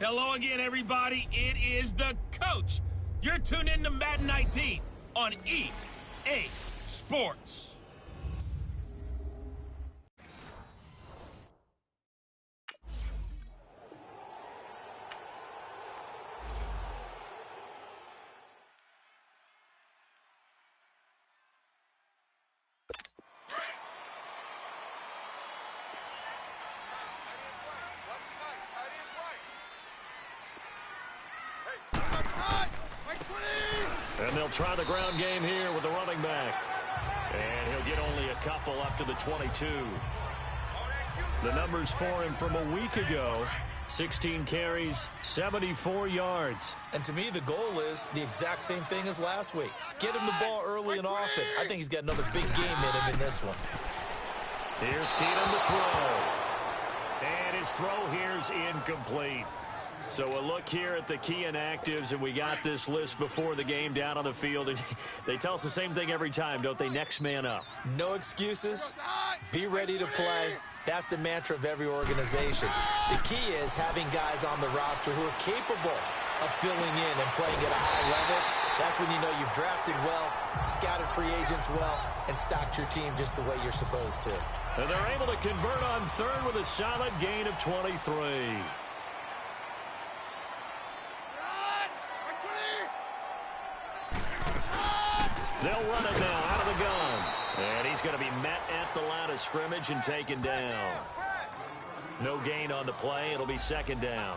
Hello again, everybody. It is the coach. You're tuned in to Madden 19 on EA Sports. And they'll try the ground game here with the running back. And he'll get only a couple up to the 22. The numbers for him from a week ago: 16 carries, 74 yards. And to me, the goal is the exact same thing as last week. Get him the ball early and often. I think he's got another big game in him in this one. Here's Keenum to throw. And his throw here's incomplete. So a look here at the key inactives, and we got this list before the game down on the field. And they tell us the same thing every time, don't they? Next man up. No excuses. Be ready to play. That's the mantra of every organization. The key is having guys on the roster who are capable of filling in and playing at a high level. That's when you know you've drafted well, scouted free agents well, and stocked your team just the way you're supposed to. And they're able to convert on third with a solid gain of 23. They'll run it now out of the gun. And he's going to be met at the line of scrimmage and taken down. No gain on the play. It'll be second down.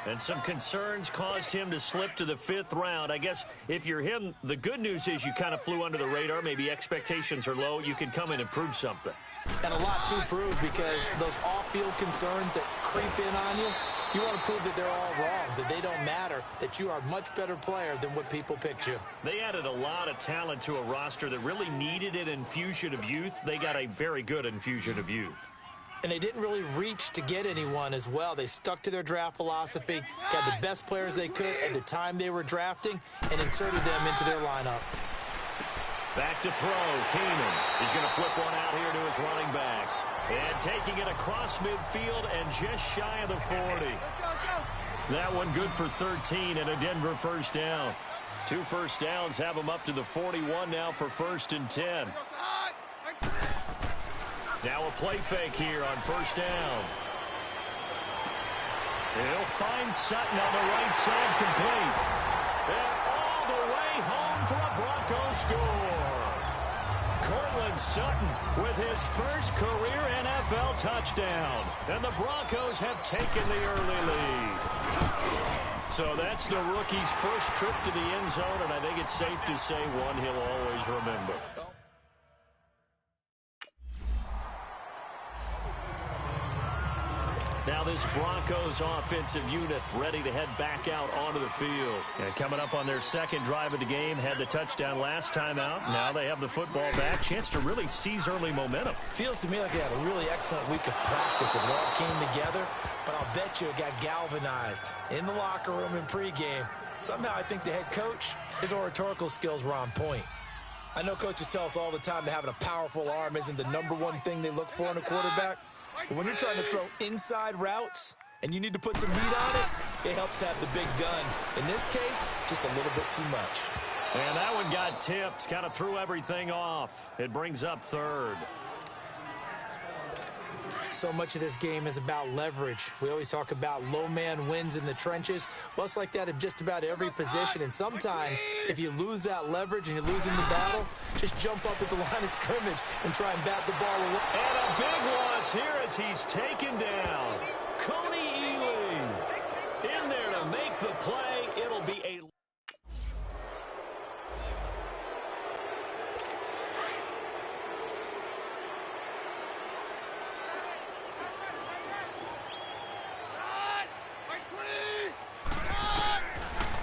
And some concerns caused him to slip to the 5th round. I guess if you're him, the good news is you kind of flew under the radar. Maybe expectations are low. You can come in and prove something. And a lot to prove, because those off-field concerns that creep in on you, you want to prove that they're all wrong, that they don't matter, that you are a much better player than what people picture. They added a lot of talent to a roster that really needed an infusion of youth. They got a very good infusion of youth. And they didn't really reach to get anyone as well. They stuck to their draft philosophy, got the best players they could at the time they were drafting, and inserted them into their lineup. Back to throw. Keenum. He's going to flip one out here to his running back. And taking it across midfield and just shy of the 40. That one good for 13 and a Denver first down. 2 first downs have him up to the 41 now for 1st and 10. Now a play fake here on 1st down. He'll find Sutton on the right side, complete. And all the way home for a Broncos score. Cortland Sutton with his first career NFL touchdown. And the Broncos have taken the early lead. So that's the rookie's first trip to the end zone, and I think it's safe to say one he'll always remember. Now this Broncos offensive unit ready to head back out onto the field. And coming up on their second drive of the game, had the touchdown last time out. Now they have the football back. Chance to really seize early momentum. Feels to me like they had a really excellent week of practice. It all came together, but I'll bet you it got galvanized in the locker room in pregame. Somehow I think the head coach, his oratorical skills were on point. I know coaches tell us all the time that having a powerful arm isn't the #1 thing they look for in a quarterback. But when you're trying to throw inside routes and you need to put some heat on it, it helps have the big gun. In this case, just a little bit too much. And that one got tipped, kind of threw everything off. It brings up 3rd. So much of this game is about leverage. We always talk about low man wins in the trenches. Well, it's like that in just about every position. And sometimes, if you lose that leverage and you're losing the battle, just jump up at the line of scrimmage and try and bat the ball away. And a big loss here as he's taken down. Coney Ealy in there to make the play. It'll be a...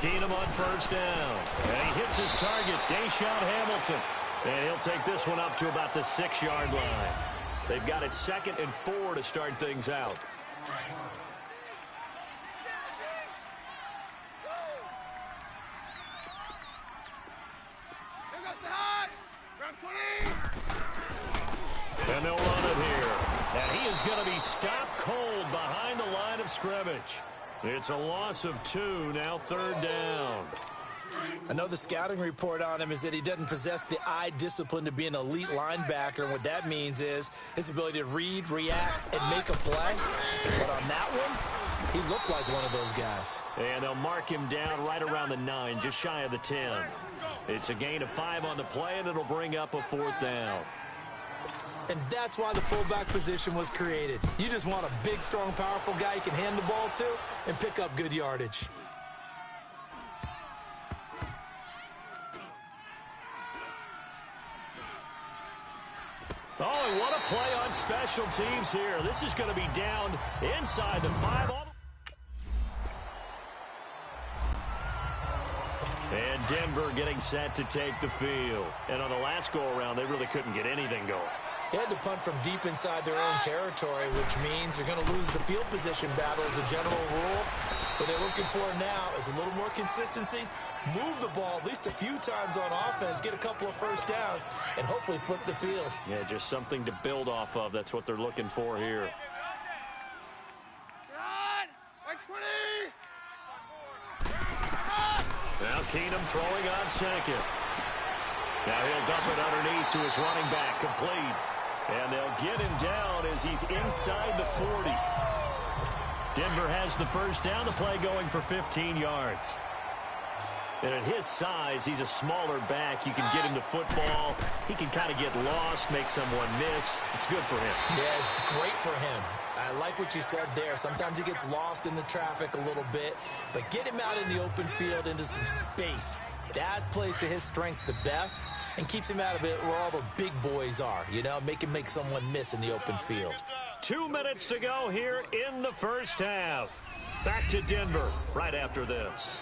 Keenum on 1st down. And he hits his target, Deshaun Hamilton. And he'll take this one up to about the 6-yard line. They've got it 2nd and 4 to start things out. And they'll run it here. And he is going to be stopped cold behind the line of scrimmage. It's a loss of 2, now 3rd down. I know the scouting report on him is that he doesn't possess the eye discipline to be an elite linebacker. And what that means is his ability to read, react, and make a play. But on that one, he looked like one of those guys. And they'll mark him down right around the 9, just shy of the 10. It's a gain of 5 on the play, and it'll bring up a 4th down. And that's why the fullback position was created. You just want a big, strong, powerful guy you can hand the ball to and pick up good yardage. Oh, and what a play on special teams here. This is going to be down inside the 5. And Denver getting set to take the field. And on the last go-around, they really couldn't get anything going. They had to punt from deep inside their own territory, which means they're going to lose the field position battle as a general rule. What they're looking for now is a little more consistency, move the ball at least a few times on offense, get a couple of first downs, and hopefully flip the field. Yeah, just something to build off of. That's what they're looking for here. Now Keenum throwing on second. Now he'll dump it underneath to his running back, complete. And they'll get him down as he's inside the 40. Denver has the first down, the play going for 15 yards. And at his size, he's a smaller back. You can get him the football. He can kind of get lost, make someone miss. It's good for him. Yeah, it's great for him. I like what you said there. Sometimes he gets lost in the traffic a little bit. But get him out in the open field into some space. That plays to his strengths the best and keeps him out of it where all the big boys are. You know, make him make someone miss in the open field. 2 minutes to go here in the first half. Back to Denver right after this.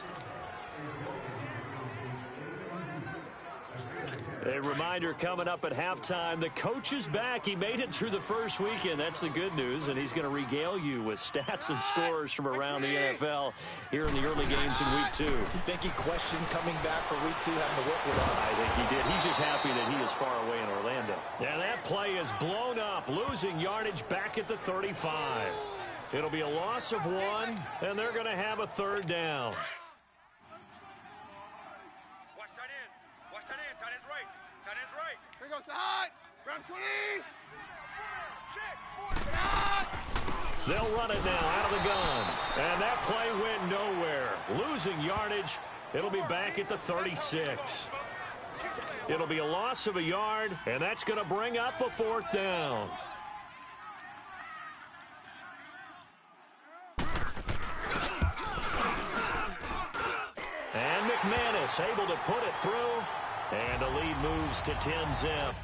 A reminder coming up at halftime, the coach is back. He made it through the first weekend. That's the good news, and he's going to regale you with stats and scores from around the NFL here in the early games in Week 2. You think he questioned coming back for Week 2, having to work with us? I think he did. He's just happy that he is far away in Orlando. And that play is blown up, losing yardage back at the 35. It'll be a loss of 1, and they're going to have a 3rd down. They'll run it now out of the gun. And that play went nowhere. Losing yardage. It'll be back at the 36. It'll be a loss of a yard, and that's going to bring up a 4th down. And McManus able to put it through. And the lead moves to 10-zip.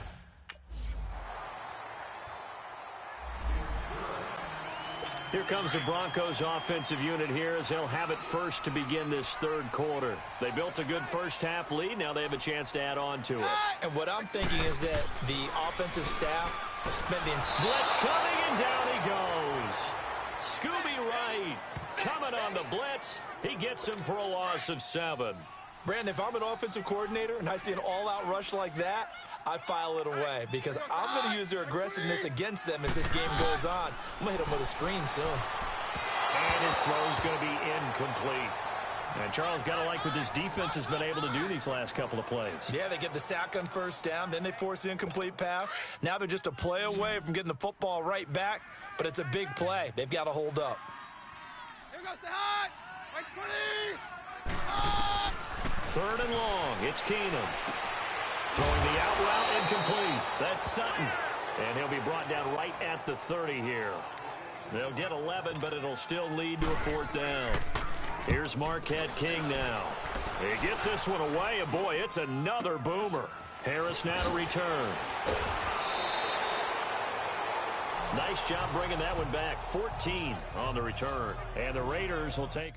Here comes the Broncos offensive unit here as they'll have it first to begin this 3rd quarter. They built a good first half lead. Now they have a chance to add on to it. And what I'm thinking is that the offensive staff is spending... Blitz coming, and down he goes. Scooby Wright coming on the blitz. He gets him for a loss of 7. Brandon, if I'm an offensive coordinator and I see an all-out rush like that, I file it away because I'm going to use their aggressiveness against them as this game goes on. I'm going to hit them with a screen soon. And his throw's going to be incomplete. And Charles got to like what this defense has been able to do these last couple of plays. Yeah, they get the sack on first down, then they force the incomplete pass. Now they're just a play away from getting the football right back, but it's a big play. They've got to hold up. Here goes the hot. Right 20. 3rd and long. It's Keenum. Throwing the out route incomplete. That's Sutton. And he'll be brought down right at the 30 here. They'll get 11, but it'll still lead to a 4th down. Here's Marquette King now. He gets this one away, and boy, it's another boomer. Harris now to return. Nice job bringing that one back. 14 on the return. And the Raiders will take...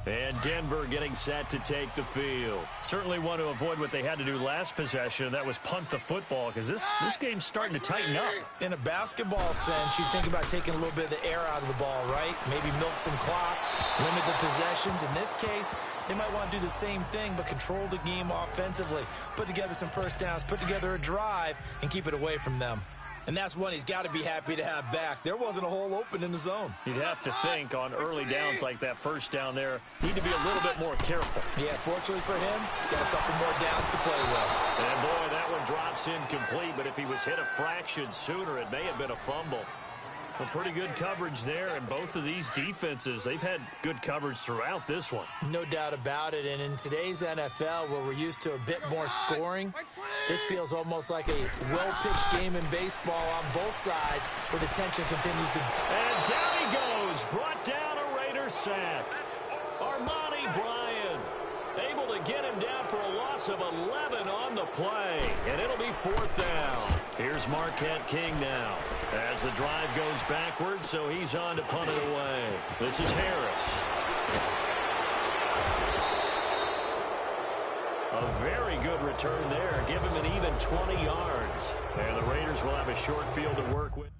And Denver getting set to take the field. Certainly want to avoid what they had to do last possession. That was punt the football because this game's starting to tighten up. In a basketball sense, you think about taking a little bit of the air out of the ball, right? Maybe milk some clock, limit the possessions. In this case, they might want to do the same thing but control the game offensively. Put together some first downs, put together a drive, and keep it away from them. And that's one he's got to be happy to have back. There wasn't a hole open in the zone. You'd have to think on early downs like that first down there, need to be a little bit more careful. Yeah, fortunately for him, got a couple more downs to play with. And boy, that one drops incomplete, but if he was hit a fraction sooner, it may have been a fumble. A pretty good coverage there, and both of these defenses, they've had good coverage throughout this one. No doubt about it, and in today's NFL, where we're used to a bit more scoring, this feels almost like a well-pitched game in baseball on both sides, where the tension continues to... And down he goes, brought down a Raider sack. Armani Bryant able to get him down for a loss of 11 on the play, and it'll be fourth down. Here's Marquette King now as the drive goes backwards, so he's on to punt it away. This is Harris. A very good return there. Give him an even 20 yards. And the Raiders will have a short field to work with.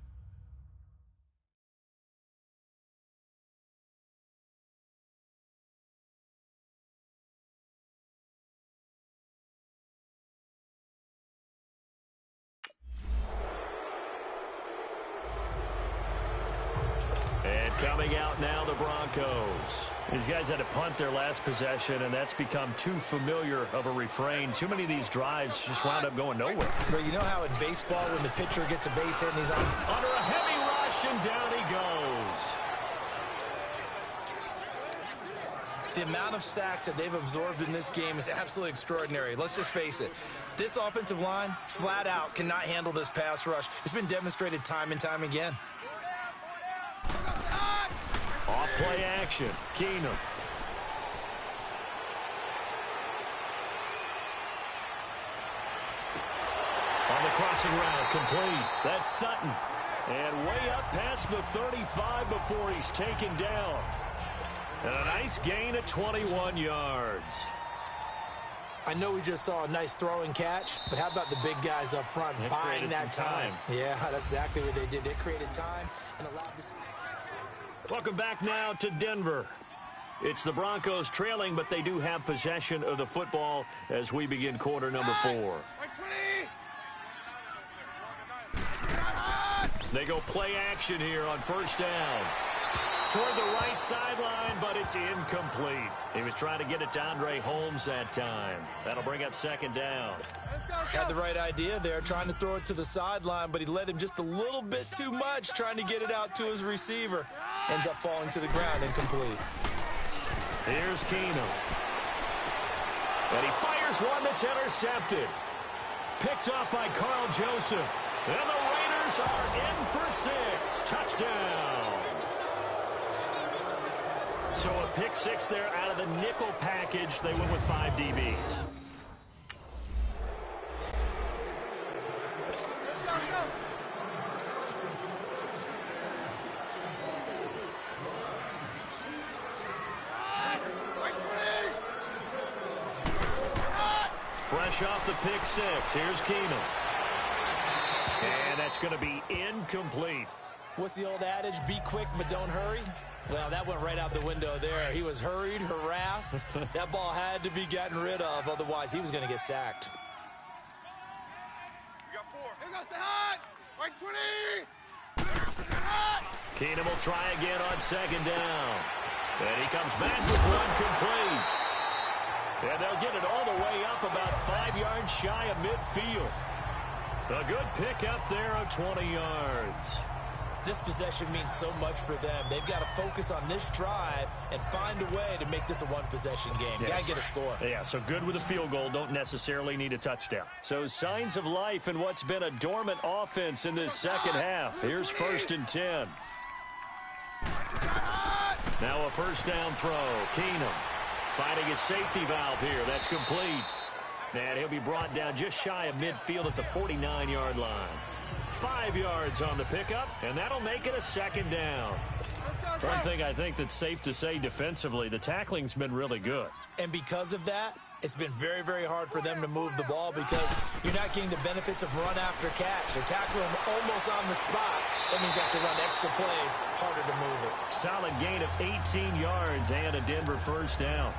And coming out now, the Broncos. These guys had to punt their last possession, and that's become too familiar of a refrain. Too many of these drives just wound up going nowhere. But you know how in baseball, when the pitcher gets a base hit and he's on... Under a heavy rush, and down he goes. The amount of sacks that they've absorbed in this game is absolutely extraordinary. Let's just face it. This offensive line, flat out, cannot handle this pass rush. It's been demonstrated time and time again. Off play action. Keenum. On the crossing route, complete. That's Sutton. And way up past the 35 before he's taken down. And a nice gain of 21 yards. I know we just saw a nice throw and catch, but how about the big guys up front buying that time? Yeah, that's exactly what they did. They created time and allowed this. Welcome back now to Denver. It's the Broncos trailing, but they do have possession of the football as we begin quarter number 4. They go play action here on first down. Toward the right sideline, but it's incomplete. He was trying to get it to Andre Holmes that time. That'll bring up second down. Had the right idea there, trying to throw it to the sideline, but he led him just a little bit too much, trying to get it out to his receiver. Ends up falling to the ground, incomplete. Here's Keenum. And he fires one that's intercepted. Picked off by Carl Joseph. And the Raiders are in for 6. Touchdown. So a pick 6 there out of the nickel package. They went with 5 DBs. Fresh off the pick 6. Here's Keenum. And that's going to be incomplete. What's the old adage? Be quick, but don't hurry. Well, that went right out the window there. He was hurried, harassed. That ball had to be gotten rid of, otherwise he was going to get sacked. You got 4. Here goes the hot. Right 20. Keenum will try again on second down. And he comes back with one complete. And they'll get it all the way up about 5 yards shy of midfield. A good pick up there of 20 yards. This possession means so much for them. They've got to focus on this drive and find a way to make this a one-possession game. Yes. Got to get a score. Yeah, so good with a field goal. Don't necessarily need a touchdown. So signs of life in what's been a dormant offense in this second half. Here's 1st and 10. Now a first down throw. Keenum finding his safety valve here. That's complete. And he'll be brought down just shy of midfield at the 49-yard line. 5 yards on the pickup, and that'll make it a second down. One thing I think that's safe to say defensively, the tackling's been really good. And because of that, it's been very, very hard for them to move the ball because you're not getting the benefits of run after catch. They're tackling them almost on the spot. That means you have to run extra plays, harder to move it. Solid gain of 18 yards and a Denver first down.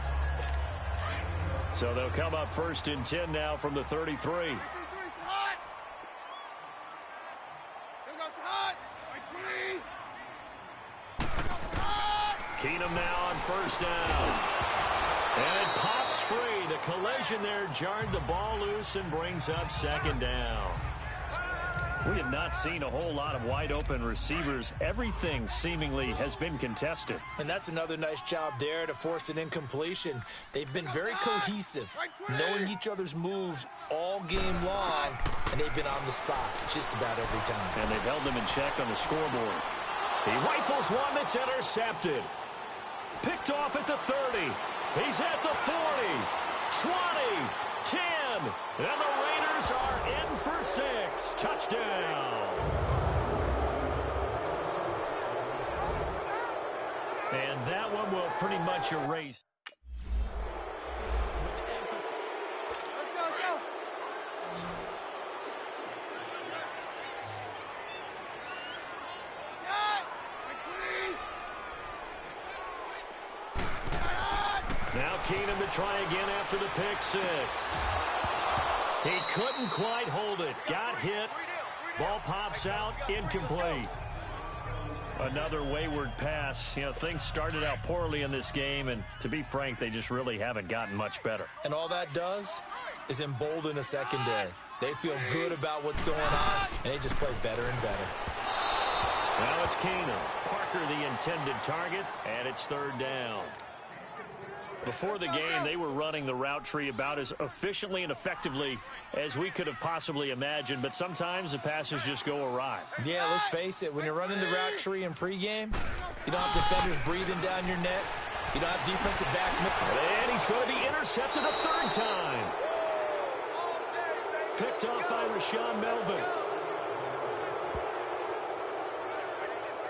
So they'll come up 1st and 10 now from the 33. first down. And it pops free. The collision there jarred the ball loose and brings up second down. We have not seen a whole lot of wide-open receivers. Everything seemingly has been contested. And that's another nice job there to force an incompletion. They've been very cohesive, knowing each other's moves all game long, and they've been on the spot just about every time. And they've held them in check on the scoreboard. He rifles one that's intercepted. Picked off at the 30. He's at the 40. 20. 10. And the Raiders are in for 6. Touchdown. And that one will pretty much erase. Now Keenum to try again after the pick 6. He couldn't quite hold it. Got hit. Ball pops out. Incomplete. Another wayward pass. You know, things started out poorly in this game, and to be frank, they just really haven't gotten much better. And all that does is embolden a secondary. They feel good about what's going on, and they just play better and better. Now it's Keenum. Parker the intended target, and it's third down. Before the game, they were running the route tree about as efficiently and effectively as we could have possibly imagined, but sometimes the passes just go awry. Yeah, let's face it. When you're running the route tree in pregame, you don't have defenders breathing down your neck. You don't have defensive backs. And he's going to be intercepted a third time. Picked off by Rashawn Melvin.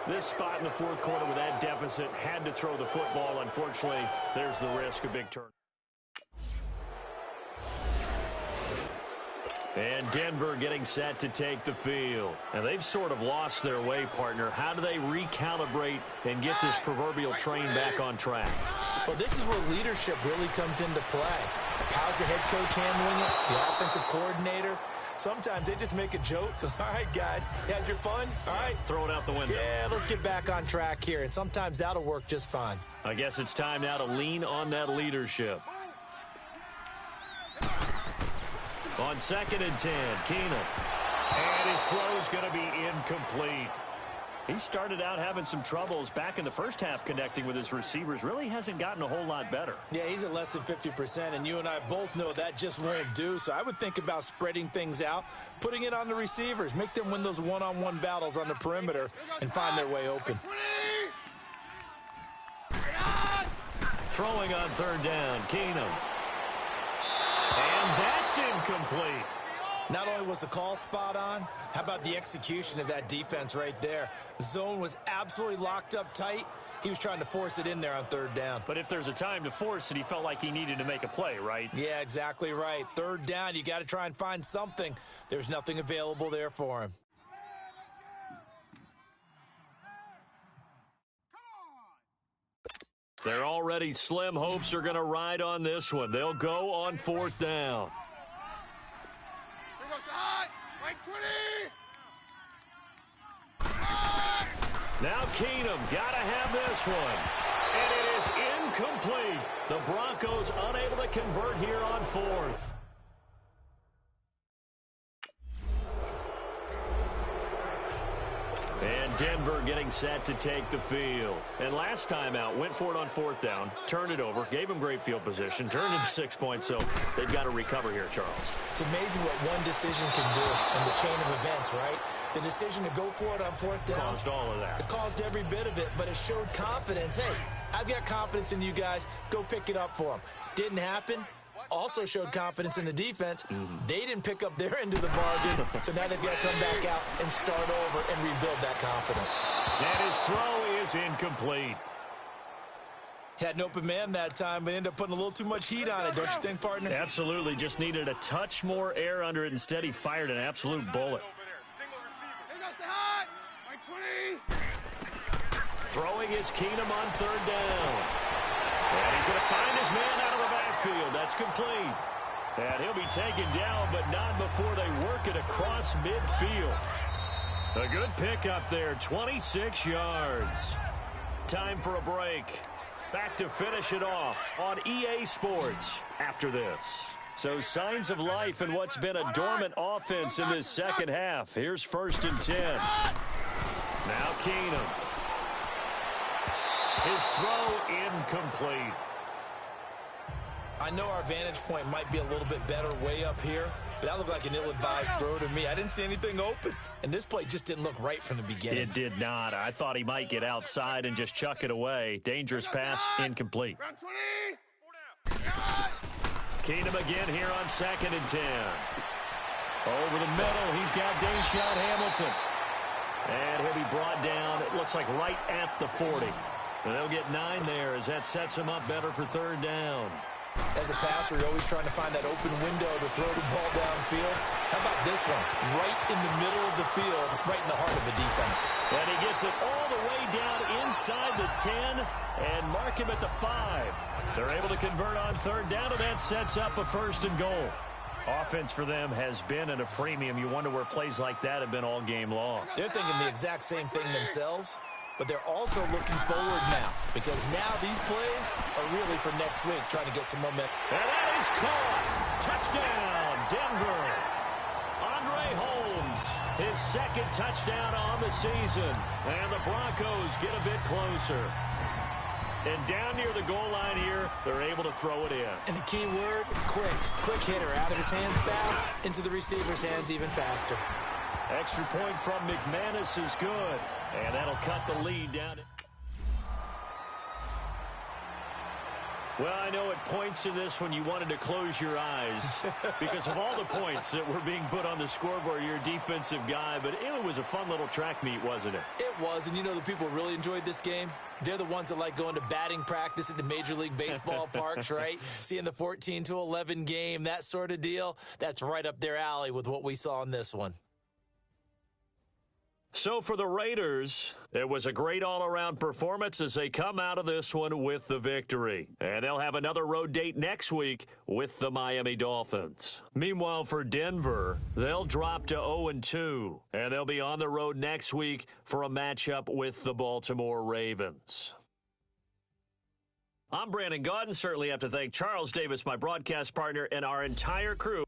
This spot in the fourth quarter with that deficit had to throw the football. Unfortunately, there's the risk of big turn. And Denver getting set to take the field. And they've sort of lost their way, partner. How do they recalibrate and get this proverbial train back on track? Well, this is where leadership really comes into play. How's the head coach handling it? The offensive coordinator? Sometimes they just make a joke. All right, guys, you had your fun? All right. Throw it out the window. Yeah, let's get back on track here. And sometimes that'll work just fine. I guess it's time now to lean on that leadership. On 2nd and 10, Keenum. And his throw's going to be incomplete. He started out having some troubles back in the first half connecting with his receivers. Really hasn't gotten a whole lot better. Yeah, he's at less than 50%, and you and I both know that just won't do. So I would think about spreading things out, putting it on the receivers, make them win those one-on-one battles on the perimeter and find their way open. Throwing on third down, Keenum. And that's incomplete. Not only was the call spot on, how about the execution of that defense right there? The zone was absolutely locked up tight. He was trying to force it in there on third down. But if there's a time to force it, he felt like he needed to make a play, right? Yeah, exactly right. Third down, you got to try and find something. There's nothing available there for him. Their already slim hopes are going to ride on this one. They'll go on fourth down. Now Keenum got to have this one. And it is incomplete. The Broncos unable to convert here on fourth. And Denver getting set to take the field. And last time out, went for it on fourth down, turned it over, gave him great field position, turned into 6 points, so they've got to recover here, Charles. It's amazing what one decision can do in the chain of events, right? The decision to go for it on fourth down Caused all of that. It caused every bit of it, but it showed confidence. Hey, I've got confidence in you guys. Go pick it up for them. Didn't happen. Also showed confidence in the defense. They didn't pick up their end of the bargain, so now they've got to come back out and start over and rebuild that confidence. And his throw is incomplete. Had an open man that time, but ended up putting a little too much heat on it, don't you think, partner? Absolutely. Just needed a touch more air under it. Instead, he fired an absolute bullet. Throwing is Keenum on third down. And he's going to find his man out of the backfield. That's complete. And he'll be taken down, but not before they work it across midfield. A good pickup there, 26 yards. Time for a break. Back to finish it off on EA Sports after this. So signs of life in what's been a dormant offense in this second half. Here's 1st and 10. Now Keenum. His throw incomplete. I know our vantage point might be a little bit better way up here, but that looked like an ill-advised throw to me. I didn't see anything open, and this play just didn't look right from the beginning. It did not. I thought he might get outside and just chuck it away. Dangerous pass, incomplete. Keenum again here on 2nd and 10. Over the middle, he's got Deshaun Hamilton. And he'll be brought down, it looks like right at the 40. And they'll get 9 there as that sets him up better for 3rd down. As a passer, you're always trying to find that open window to throw the ball downfield. How about this one? Right in the middle of the field, right in the heart of the defense. And he gets it all the way down inside the 10 and mark him at the 5. They're able to convert on 3rd down, and that sets up a 1st and goal. Offense for them has been at a premium. You wonder where plays like that have been all game long. They're thinking the exact same thing themselves. But they're also looking forward now, because now these plays are really for next week, trying to get some momentum. And that is caught. Touchdown, Denver. Andre Holmes, his 2nd touchdown on the season. And the Broncos get a bit closer. And down near the goal line here, they're able to throw it in. And the key word, quick. Quick hitter, out of his hands fast, into the receiver's hands even faster. Extra point from McManus is good. And that'll cut the lead down. Well, I know at points in this when you wanted to close your eyes because of all the points that were being put on the scoreboard. You're a defensive guy, but it was a fun little track meet, wasn't it? It was, and you know the people really enjoyed this game? They're the ones that like going to batting practice at the Major League Baseball parks, right? Seeing the 14-11 game, that sort of deal. That's right up their alley with what we saw in this one. So for the Raiders, it was a great all-around performance as they come out of this one with the victory. And they'll have another road date next week with the Miami Dolphins. Meanwhile, for Denver, they'll drop to 0-2. And they'll be on the road next week for a matchup with the Baltimore Ravens. I'm Brandon Gaudin. Certainly have to thank Charles Davis, my broadcast partner, and our entire crew.